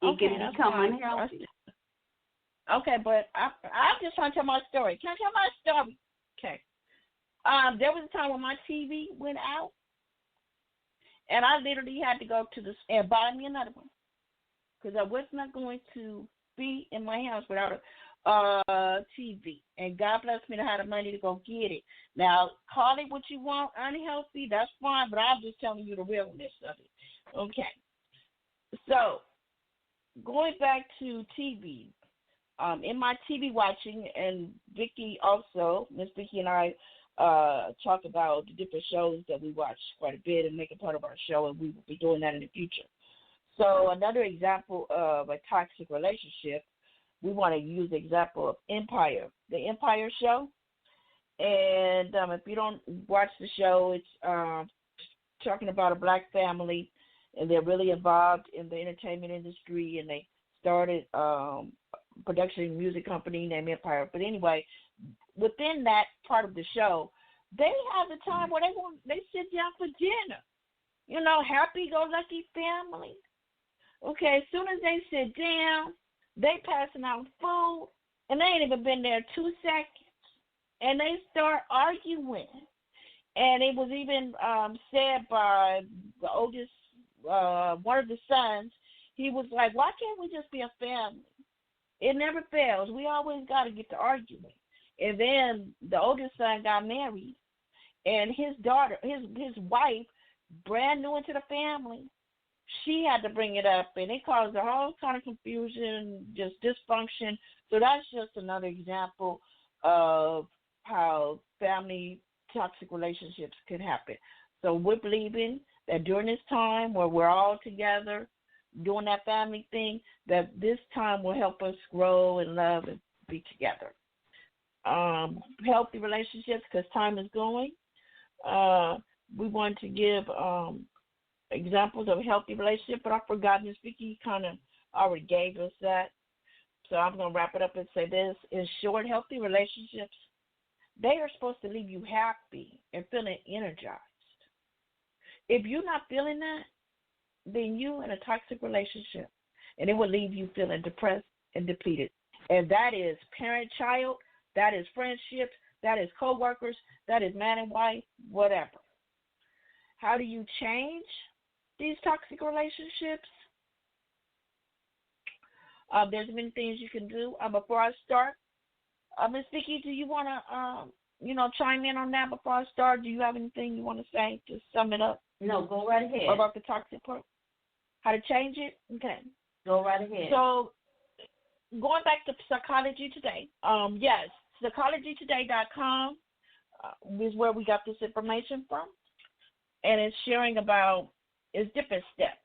It Okay, can that's become fine. unhealthy. Okay, but I'm just trying to tell my story. Can I tell my story? Okay. There was a time when my TV went out, and I literally had to go to the and buy me another one because I was not going to be in my house without a TV. And God bless me to have the money to go get it. Now, call it what you want, unhealthy, that's fine, but I'm just telling you the realness of it. Okay. So, going back to TV, in my TV watching, and Vicki also, Miss Vicki and I talk about the different shows that we watch quite a bit and make it part of our show, and we will be doing that in the future. So another example of a toxic relationship, we want to use the example of Empire, the Empire show. And if you don't watch the show, it's talking about a black family, and they're really involved in the entertainment industry, and they started production music company named Empire. But anyway, within that part of the show, they have the time where they sit down for dinner. You know, happy-go-lucky family. Okay, as soon as they sit down, they passing out food, and they ain't even been there 2 seconds, and they start arguing. And it was even said by the oldest, one of the sons, he was like, why can't we just be a family? It never fails. We always got to get to arguing. And then the oldest son got married, and his daughter, his wife, brand new into the family, she had to bring it up, and it caused a whole kind of confusion, just dysfunction. So that's just another example of how family toxic relationships can happen. So we're believing that during this time where we're all together doing that family thing, that this time will help us grow and love and be together. Healthy relationships, because time is going. We want to give examples of a healthy relationship, but I forgot Ms. Vicki kind of already gave us that. So I'm going to wrap it up and say this. In short, healthy relationships, they are supposed to leave you happy and feeling energized. If you're not feeling that, then you're in a toxic relationship, and it will leave you feeling depressed and depleted. And that is parent-child, that is friendships, that is co-workers, that is man and wife, whatever. How do you change these toxic relationships? There's many things you can do. Before I start, Ms. Vicki, do you want to, chime in on that before I start? Do you have anything you want to say to sum it up? No, go right ahead. About the toxic part? How to change it? Okay. Go right ahead. So, going back to Psychology Today, yes, psychologytoday.com is where we got this information from, and it's sharing about its different steps.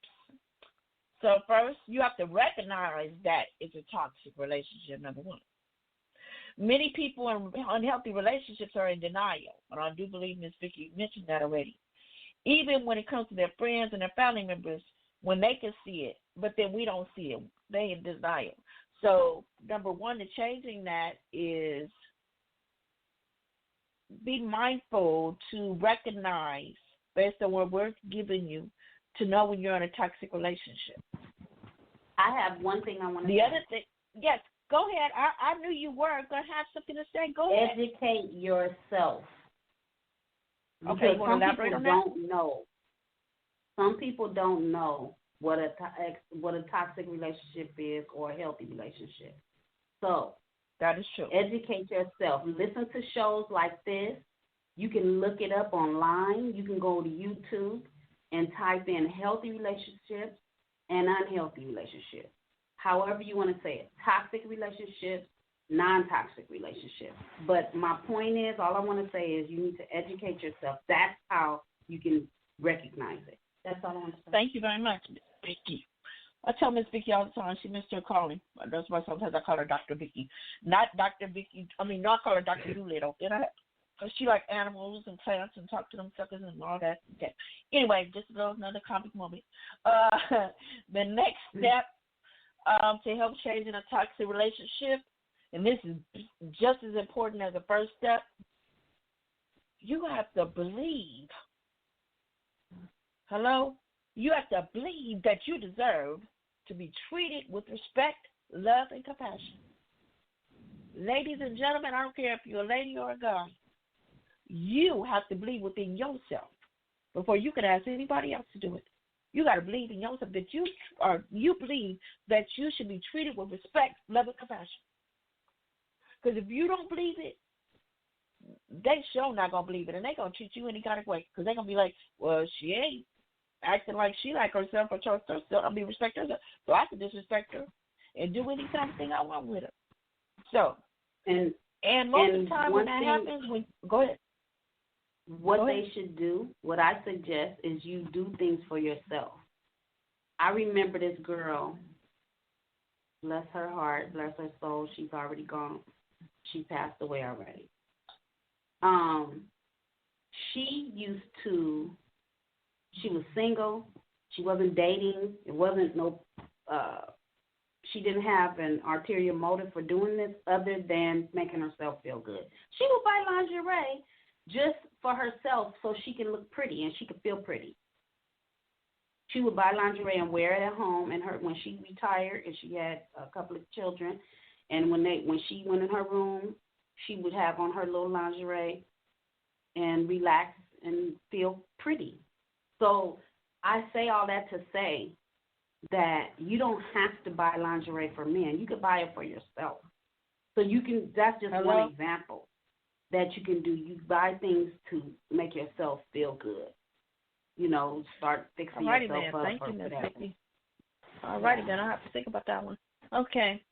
So first, you have to recognize that it's a toxic relationship, number one. Many people in unhealthy relationships are in denial, and I do believe Ms. Vicki mentioned that already. Even when it comes to their friends and their family members, when they can see it, but then we don't see it, they in denial. So number one, to changing that is be mindful to recognize, based on what we're giving you, to know when you're in a toxic relationship. I have one thing I want to say. The other thing, yes, go ahead. I knew you were going to have something to say. Go ahead. Educate yourself. Okay, you want to elaborate on that? Some people don't know. Some people don't know what a toxic relationship is or a healthy relationship. So that is true. Educate yourself. Listen to shows like this. You can look it up online. You can go to YouTube and type in healthy relationships and unhealthy relationships. However you want to say it. Toxic relationships, non-toxic relationships. But my point is, all I want to say is you need to educate yourself. That's how you can recognize it. That's all I want to say. Thank you very much, Ms. Vicki. I tell Ms. Vicki all the time, she missed her calling. That's why sometimes I call her Dr. Vicki. Not Dr. Vicki, I call her Dr. Doolittle. Because she like animals and plants and talk to them suckers and all that. Okay. Anyway, just another comic moment. The next step to help change in a toxic relationship, and this is just as important as the first step, you have to believe. Hello? You have to believe that you deserve to be treated with respect, love, and compassion. Ladies and gentlemen, I don't care if you're a lady or a guy, you have to believe within yourself before you can ask anybody else to do it. You got to believe in yourself that you believe that you should be treated with respect, love, and compassion. Because if you don't believe it, they sure not going to believe it, and they going to treat you any kind of way. Because they're going to be like, well, she ain't acting like she like herself or trust herself. I mean, respect herself. So I can disrespect her and do any kind of thing I want with her. So, and most of the time when that happens, go ahead. What they should do, what I suggest, is you do things for yourself. I remember this girl, bless her heart, bless her soul, she's already gone. She passed away already. She was single. She wasn't dating. It wasn't she didn't have an ulterior motive for doing this other than making herself feel good. She would buy lingerie just for herself so she can look pretty and she could feel pretty. She would buy lingerie and wear it at home, and when she retired and she had a couple of children, and when she went in her room, she would have on her little lingerie and relax and feel pretty. So I say all that to say that you don't have to buy lingerie for men. You could buy it for yourself. So that's just one example that you can do. You buy things to make yourself feel good. Start fixing yourself up. Thank you, Miss Vicky. All righty, then I'll have to think about that one. Okay.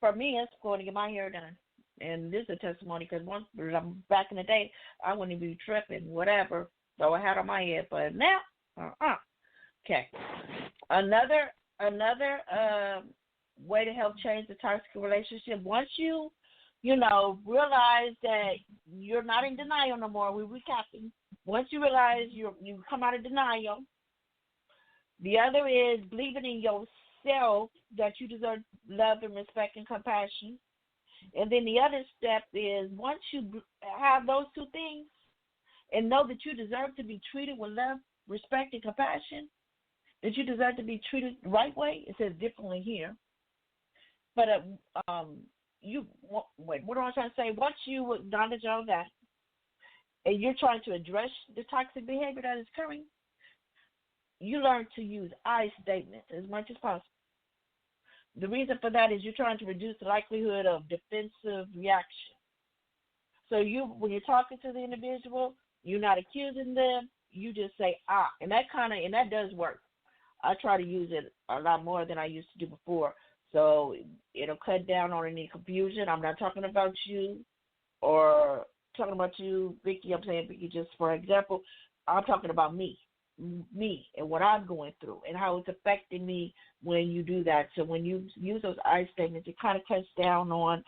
For me, it's going to get my hair done. And this is a testimony because once back in the day, I wouldn't even be tripping, whatever, throw a hat on my head. But now, Okay. Another way to help change the toxic relationship, once you realize that you're not in denial no more, we're recapping. Once you realize you come out of denial, the other is believing in yourself that you deserve love and respect and compassion. And then the other step is once you have those two things and know that you deserve to be treated with love, respect, and compassion, that you deserve to be treated the right way, it says differently here. But what am I trying to say? Once you acknowledge all that and you're trying to address the toxic behavior that is occurring, you learn to use I statements as much as possible. The reason for that is you're trying to reduce the likelihood of defensive reaction. So when you're talking to the individual, you're not accusing them. You just say and that does work. I try to use it a lot more than I used to do before. So it'll cut down on any confusion. I'm not talking about you or talking about you, Vicky. I'm saying Vicky just for example. I'm talking about me and what I'm going through and how it's affecting me when you do that. So when you use those I statements, it kind of cuts down on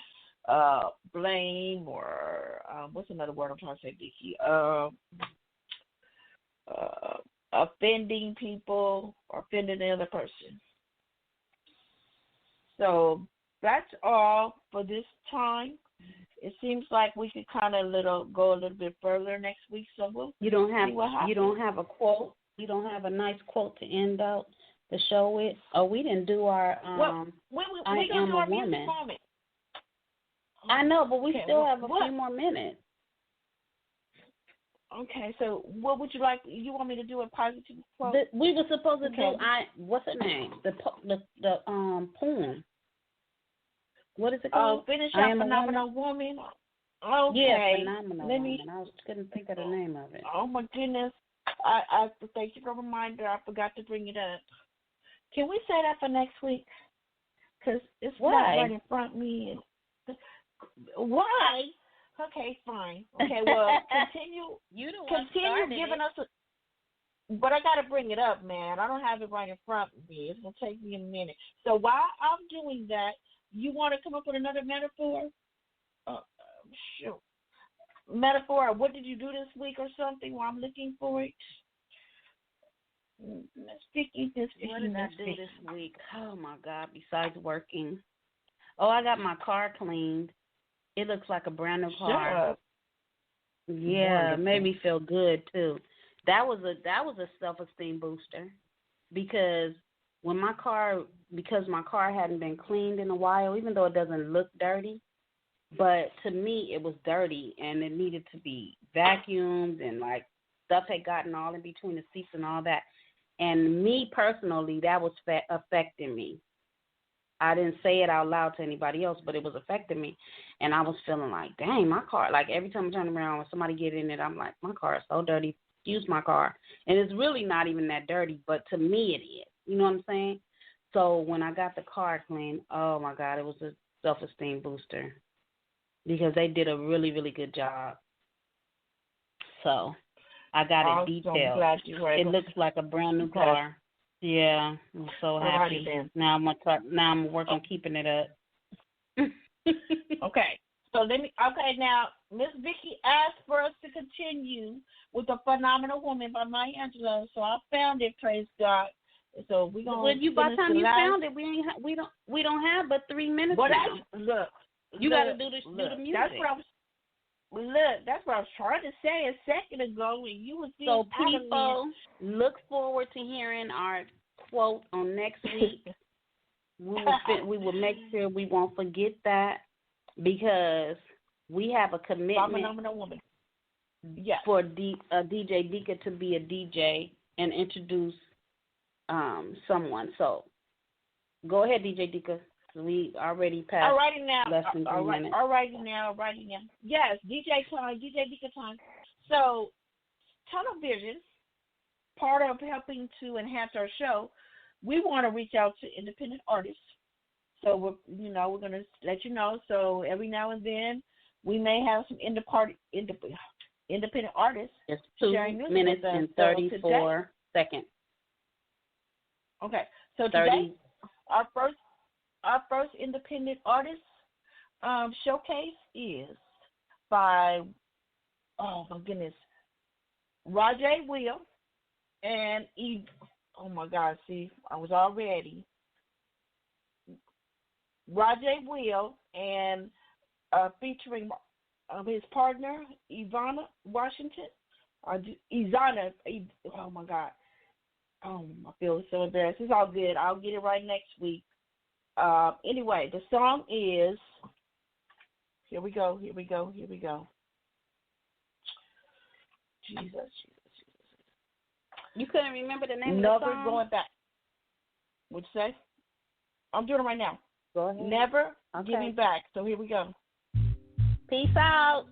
blame or what's another word I'm trying to say, Vicky? Offending people or offending the other person. So that's all for this time. It seems like we could kind of go a little bit further next week. So you don't have a quote. You don't have a nice quote to end out the show with. Oh, we didn't do our I am a woman. I know, but we still have a few more minutes. Okay, so what would you like? You want me to do a positive quote? We were supposed to do what's her name? The poem. What is it called? Finish our Phenomenal Woman. Okay. Yeah, Phenomenal Woman. I couldn't think of the name of it. Oh my goodness! I thank you for the reminder. I forgot to bring it up. Can we say that for next week? Because it's not right in front of me. Why? Okay, fine. Okay, well, continue. Continue giving us but I got to bring it up, man. I don't have it right in front of me. It's going to take me a minute. So while I'm doing that, you want to come up with another metaphor? Sure. Metaphor, what did you do this week or something while I'm looking for it? What did I do this week? Oh, my God, besides working. Oh, I got my car cleaned. It looks like a brand new car. Yeah, it made me feel good too. That was a self-esteem booster. because because my car hadn't been cleaned in a while, even though it doesn't look dirty, but to me it was dirty and it needed to be vacuumed and like stuff had gotten all in between the seats and all that. And me personally, that was affecting me. I didn't say it out loud to anybody else, but it was affecting me. And I was feeling like, dang, my car, like every time I turn around when somebody get in it, I'm like, my car is so dirty. Excuse my car. And it's really not even that dirty, but to me it is. You know what I'm saying? So when I got the car cleaned, oh, my God, it was a self-esteem booster because they did a really, really good job. So I got it detailed. Glad you were it looks like a brand new car. Yeah, I'm so happy. Now I'm working on keeping it up. Okay. So now Miss Vicky asked for us to continue with The Phenomenal Woman by Maya Angelou. So I found it, praise God. So we're gonna. By the time you found it, we don't have but 3 minutes. But now. You got to do the music. That's what I was trying to say a second ago, and you was so people look forward to hearing our quote on next week. we will make sure we won't forget that because we have a commitment. Phenomenal woman. Yes. For DJ Dika to be a DJ and introduce someone. So go ahead, DJ Dika. We already passed less than 3 minutes. All righty now. Yes, DJ Dika time. So Tunnel Vision, part of helping to enhance our show, we want to reach out to independent artists. So we're going to let you know. So every now and then we may have some independent artists. It's 2 minutes and 34 seconds. Okay, so today our first independent artist showcase is by, oh my goodness, Rajay Will and oh my God, see, I was all ready. Rajay Will and featuring his partner, Ivana Washington, or Izana, oh my God. Oh, I feel so embarrassed. It's all good. I'll get it right next week. Anyway, the song is, here we go. Jesus. You couldn't remember the name of the song? Never Going Back. What'd you say? I'm doing it right now. Go ahead. Never Giving Back. So here we go. Peace out.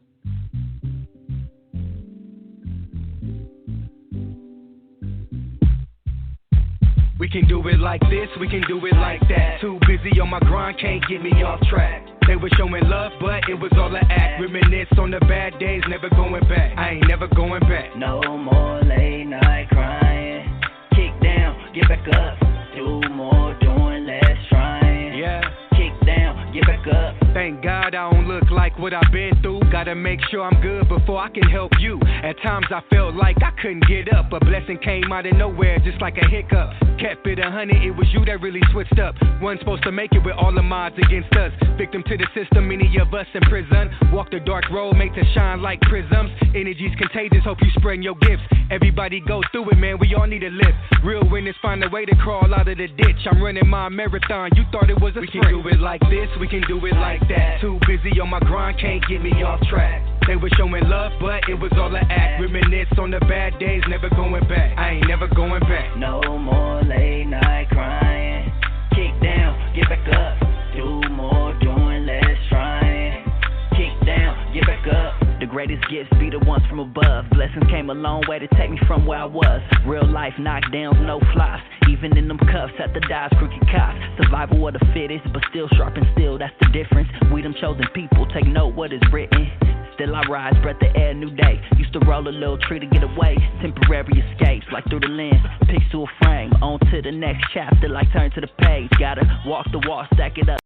We can do it like this, we can do it like that. Too busy on my grind, can't get me off track. They were showing love, but it was all an act. Reminisce on the bad days, never going back. I ain't never going back. No more late night crying. Kick down, get back up. Do more doing, less trying. Yeah. Kick down, get back up. Thank God I don't look like what I've been through. Gotta make sure I'm good before I can help you. At times I felt like I couldn't get up. A blessing came out of nowhere just like a hiccup. Kept it 100, it was you that really switched up. Wasn't supposed to make it with all the odds against us. Victim to the system, many of us in prison. Walk the dark road, make to shine like prisms. Energy's contagious, hope you spreading your gifts. Everybody go through it, man, we all need a lift. Real winners find a way to crawl out of the ditch. I'm running my marathon, you thought it was a sprint. We can do it like this, we can do it like that. Too busy on my grind, can't get me off track. They were showing love, but it was all an act. Reminisce on the bad days, never going back. I ain't never going back. No more late night crying. Kick down, get back up. Do more doing, less trying. Kick down, get back up. The greatest gifts be the ones from above. Blessings came a long way to take me from where I was. Real life knockdowns, no flops. Even in them cuffs at the dives, crooked cops. Survival of the fittest, but still sharp and still, that's the difference. We them chosen people, take note what is written. Still I rise, breath the air, new day. Used to roll a little tree to get away. Temporary escapes, like through the lens. Picks to a frame, on to the next chapter, like turn to the page. Gotta walk the walk, stack it up.